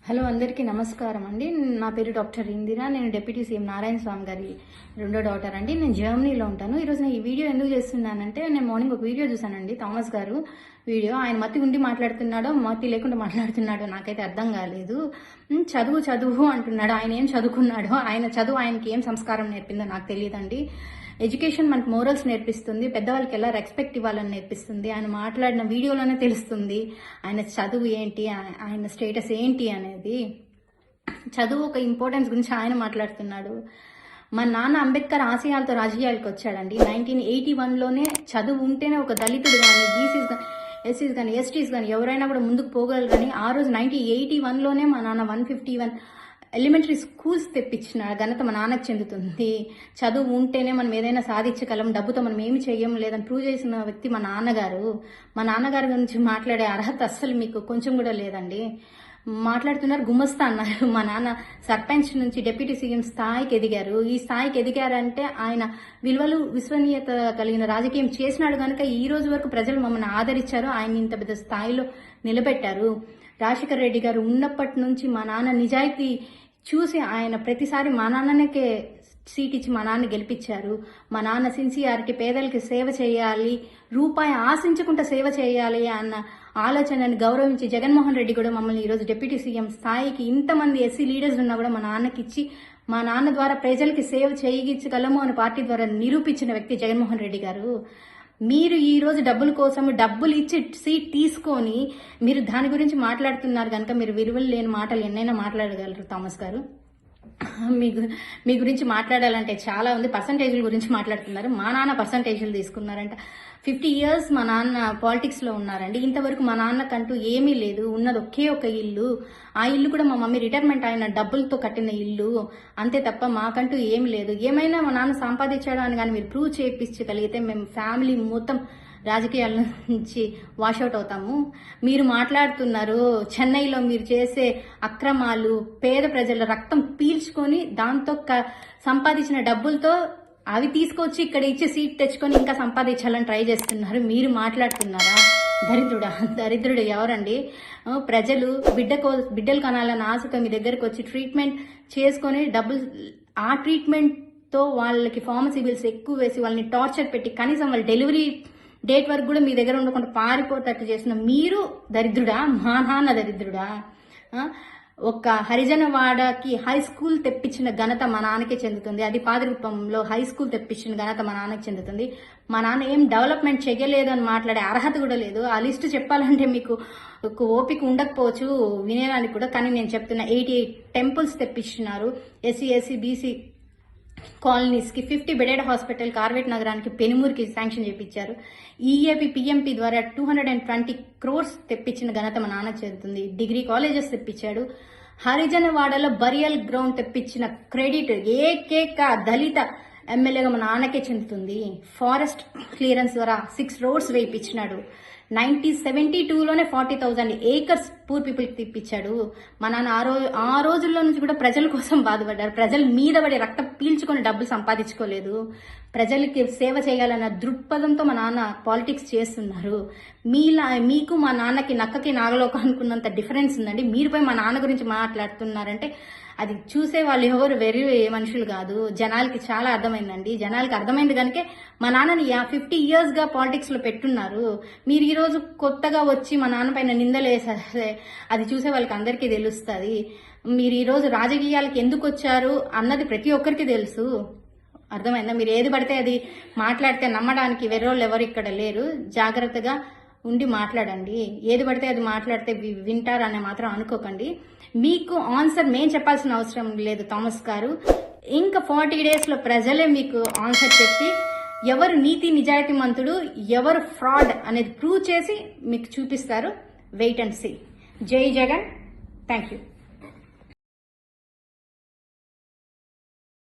Hello అందరికీ నమస్కారం అండి. నా పేరు డాక్టర్ ఇందిరా. నేను డిప్యూటీ సీఎం నారాయణ స్వామి గారి రెండో డాటర్ అండి. నేను జర్మనీలో ఉంటాను. ఈరోజు నేను ఈ వీడియో ఎందుకు చేస్తున్నానంటే, నేను మార్నింగ్ ఒక వీడియో చూసానండి, థామస్ గారు వీడియో. ఆయన మతి ఉండి మాట్లాడుతున్నాడో మతి లేకుండా మాట్లాడుతున్నాడో నాకైతే అర్థం కాలేదు. చదువు చదువు అంటున్నాడు. ఆయన ఏం చదువుకున్నాడో, ఆయన చదువు ఆయనకి ఏం సంస్కారం నేర్పిందో నాకు తెలియదండి. ఎడ్యుకేషన్ మనకు మోరల్స్ నేర్పిస్తుంది, పెద్దవాళ్ళకి ఎలా రెస్పెక్ట్ ఇవ్వాలని నేర్పిస్తుంది. ఆయన మాట్లాడిన వీడియోలోనే తెలుస్తుంది ఆయన చదువు ఏంటి, ఆయన స్టేటస్ ఏంటి అనేది. చదువు ఒక ఇంపార్టెన్స్ గురించి ఆయన మాట్లాడుతున్నాడు. మా నాన్న అంబేద్కర్ ఆశయాలతో రాజకీయాలకు వచ్చాడండి. 1981లోనే చదువు ఉంటేనే ఒక దళితుడు కానీ, బీసీస్ కానీ, ఎస్సీస్ కానీ, ఎస్టీస్ కానీ ఎవరైనా కూడా ముందుకు పోగలరు. కానీ ఆ రోజు 1981లోనే మా నాన్న 151 ఎలిమెంటరీ స్కూల్స్ తెప్పించిన ఘనత మా నాన్నకు చెందుతుంది. చదువు ఉంటేనే మనం ఏదైనా సాధించగలం, డబ్బుతో మనం ఏమి చెయ్యం లేదని ప్రూవ్ చేసిన వ్యక్తి మా నాన్నగారు. మా నాన్నగారి గురించి మాట్లాడే అర్హత అస్సలు మీకు కొంచెం కూడా లేదండి. మాట్లాడుతున్నారు గుమస్తా అన్నారు. మా నాన్న సర్పంచ్ నుంచి డిప్యూటీ సీఎం స్థాయికి ఎదిగారు. ఈ స్థాయికి ఎదిగారంటే ఆయన విలువలు, విశ్వనీయత కలిగిన రాజకీయం చేసినాడు కనుక ఈ రోజు వరకు ప్రజలు మమ్మల్ని ఆదరించారు, ఆయన ఇంత పెద్ద స్థాయిలో నిలబెట్టారు. రాజశేఖర రెడ్డి గారు ఉన్నప్పటి నుంచి మా నాన్న నిజాయితీ చూసి ఆయన ప్రతిసారి మా నాన్నకే సీట్ ఇచ్చి మా నాన్న గెలిపించారు. మా నాన్న సిన్సియారిటీ, పేదలకి సేవ చేయాలి, రూపాయి ఆశించకుండా సేవ చేయాలి అన్న ఆలోచనని గౌరవించి జగన్మోహన్ రెడ్డి కూడా మమ్మల్ని ఈరోజు డిప్యూటీ సీఎం స్థాయికి ఇంతమంది ఎస్సీ లీడర్స్ ఉన్నా కూడా మా నాన్నకి ఇచ్చి, మా నాన్న ద్వారా ప్రజలకి సేవ చేయించగలము అని పార్టీ ద్వారా నిరూపించిన వ్యక్తి జగన్మోహన్ రెడ్డి గారు. మీరు ఈ రోజు డబ్బుల కోసం డబ్బులు ఇచ్చి సీట్ తీసుకొని మీరు దాని గురించి మాట్లాడుతున్నారు కనుక మీరు విలువలు లేని మాటలు ఎన్నైనా మాట్లాడగలరు థామస్ గారు. మీ గురించి మాట్లాడాలంటే చాలా ఉంది. పర్సంటేజ్ల గురించి మాట్లాడుతున్నారు. మా నాన్న పర్సంటేజ్లు తీసుకున్నారంట. 50 years మా నాన్న పాలిటిక్స్ లో ఉన్నారండి. ఇంతవరకు మా నాన్నకంటూ ఏమీ లేదు. ఉన్నది ఒకే ఒక ఇల్లు. ఆ ఇల్లు కూడా మా మమ్మీ రిటైర్మెంట్ అయిన డబ్బులతో కట్టిన ఇల్లు, అంతే తప్ప మాకంటూ ఏమి లేదు. ఏమైనా మా నాన్న సంపాదించాడు అని కానీ మీరు ప్రూవ్ చేయించగలిగితే మేము ఫ్యామిలీ మొత్తం రాజకీయాల నుంచి వాషౌట్ అవుతాము. మీరు మాట్లాడుతున్నారు చెన్నైలో మీరు చేసే అక్రమాలు, పేద ప్రజల రక్తం పీల్చుకొని దాంతో సంపాదించిన డబ్బులతో అవి తీసుకొచ్చి ఇక్కడ ఇచ్చి సీట్ తెచ్చుకొని ఇంకా సంపాదించాలని ట్రై చేస్తున్నారు. మీరు మాట్లాడుతున్నారా? దరిద్రుడు ఎవరండి? ప్రజలు బిడ్డలు కనాలని ఆశతో మీ దగ్గరకు వచ్చి ట్రీట్మెంట్ చేసుకొని డబ్బులు, ఆ ట్రీట్మెంట్తో వాళ్ళకి ఫార్మసీ బిల్స్ ఎక్కువ వేసి వాళ్ళని టార్చర్ పెట్టి కనీసం వాళ్ళ డెలివరీ డేట్ వరకు కూడా మీ దగ్గర ఉండకుండా పారిపోతట్టు చేసిన మీరు దరిద్రుడా? మా నాన్న దరిద్రుడా? ఒక హరిజనవాడకి హై స్కూల్ తెప్పించిన ఘనత మా నాన్నకే చెందుతుంది. అది పాదరూపంలో హై స్కూల్ తెప్పించిన ఘనత మా నాన్నకి చెందుతుంది. మా నాన్న ఏం డెవలప్మెంట్ చేయలేదు అని మాట్లాడే అర్హత కూడా లేదు. ఆ లిస్ట్ చెప్పాలంటే మీకు ఓపిక ఉండకపోవచ్చు వినేదానికి కూడా. కానీ నేను చెప్తున్నా, 88 టెంపుల్స్ తెప్పించినారు. ఎస్సీ బీసీ కాలనీస్ కి 50 బెడెడ్ హాస్పిటల్ కార్వేట్ నగరానికి పెనుమూరుకి శాంక్షన్ చేయించారు. ఈఏపీ పిఎంపీ ద్వారా 220 crores తెప్పించిన ఘనత మా నాన్న చెందుతుంది. డిగ్రీ కాలేజెస్ తెప్పించాడు. హరిజనవాడలో బరియల్ గ్రౌండ్ తెప్పించిన క్రెడిట్ ఏకేక దళిత ఎమ్మెల్యేగా మా నాన్నకే చెందుతుంది. ఫారెస్ట్ క్లియరెన్స్ ద్వారా 6 roads వేయించినాడు. 1972లోనే 40,000 acres పూర్ పీపుల్కి తెప్పించాడు. మా నాన్న ఆ రోజుల్లో నుంచి కూడా ప్రజల కోసం బాధపడ్డారు. ప్రజల మీద పడి రక్తం పీల్చుకొని డబ్బులు సంపాదించుకోలేదు. ప్రజలకి సేవ చేయాలన్న దృక్పథంతో మా నాన్న పాలిటిక్స్ చేస్తున్నారు. మీకు మా నాన్నకి నక్కకి నాగలోకం అనుకున్నంత డిఫరెన్స్ ఉందండి. మీరు పోయి మా నాన్న గురించి మాట్లాడుతున్నారంటే అది చూసే వాళ్ళు ఎవరు వెరీ మనుషులు కాదు. జనాలకి చాలా అర్థమైందండి. జనాలకి అర్థమైంది కనుకే మా నాన్నని 50 years గా పాలిటిక్స్ లో పెట్టున్నారు. మీరు ఈ రోజు కొత్తగా వచ్చి మా నాన్న పైన నిందలేసే అది చూసే వాళ్ళకి అందరికీ తెలుస్తుంది. మీరు ఈ రోజు రాజకీయాలకు ఎందుకు వచ్చారు అన్నది ప్రతి ఒక్కరికి తెలుసు. అర్థమైందా? మీరు ఏది పడితే అది మాట్లాడితే నమ్మడానికి వెర్రోళ్ళు ఎవరు ఇక్కడ లేరు. జాగ్రత్తగా ఉండి మాట్లాడండి. ఏది పడితే అది మాట్లాడితే వింటారని మాత్రం అనుకోకండి. మీకు ఆన్సర్ మేము చెప్పాల్సిన అవసరం లేదు థామస్ గారు. ఇంకా 40 days లో ప్రజలే మీకు ఆన్సర్ చెప్పి ఎవరు నీతి నిజాయితీ మంతుడు, ఎవరు ఫ్రాడ్ అనేది ప్రూవ్ చేసి మీకు చూపిస్తారు. Wait and see. జై జగన్. Thank you.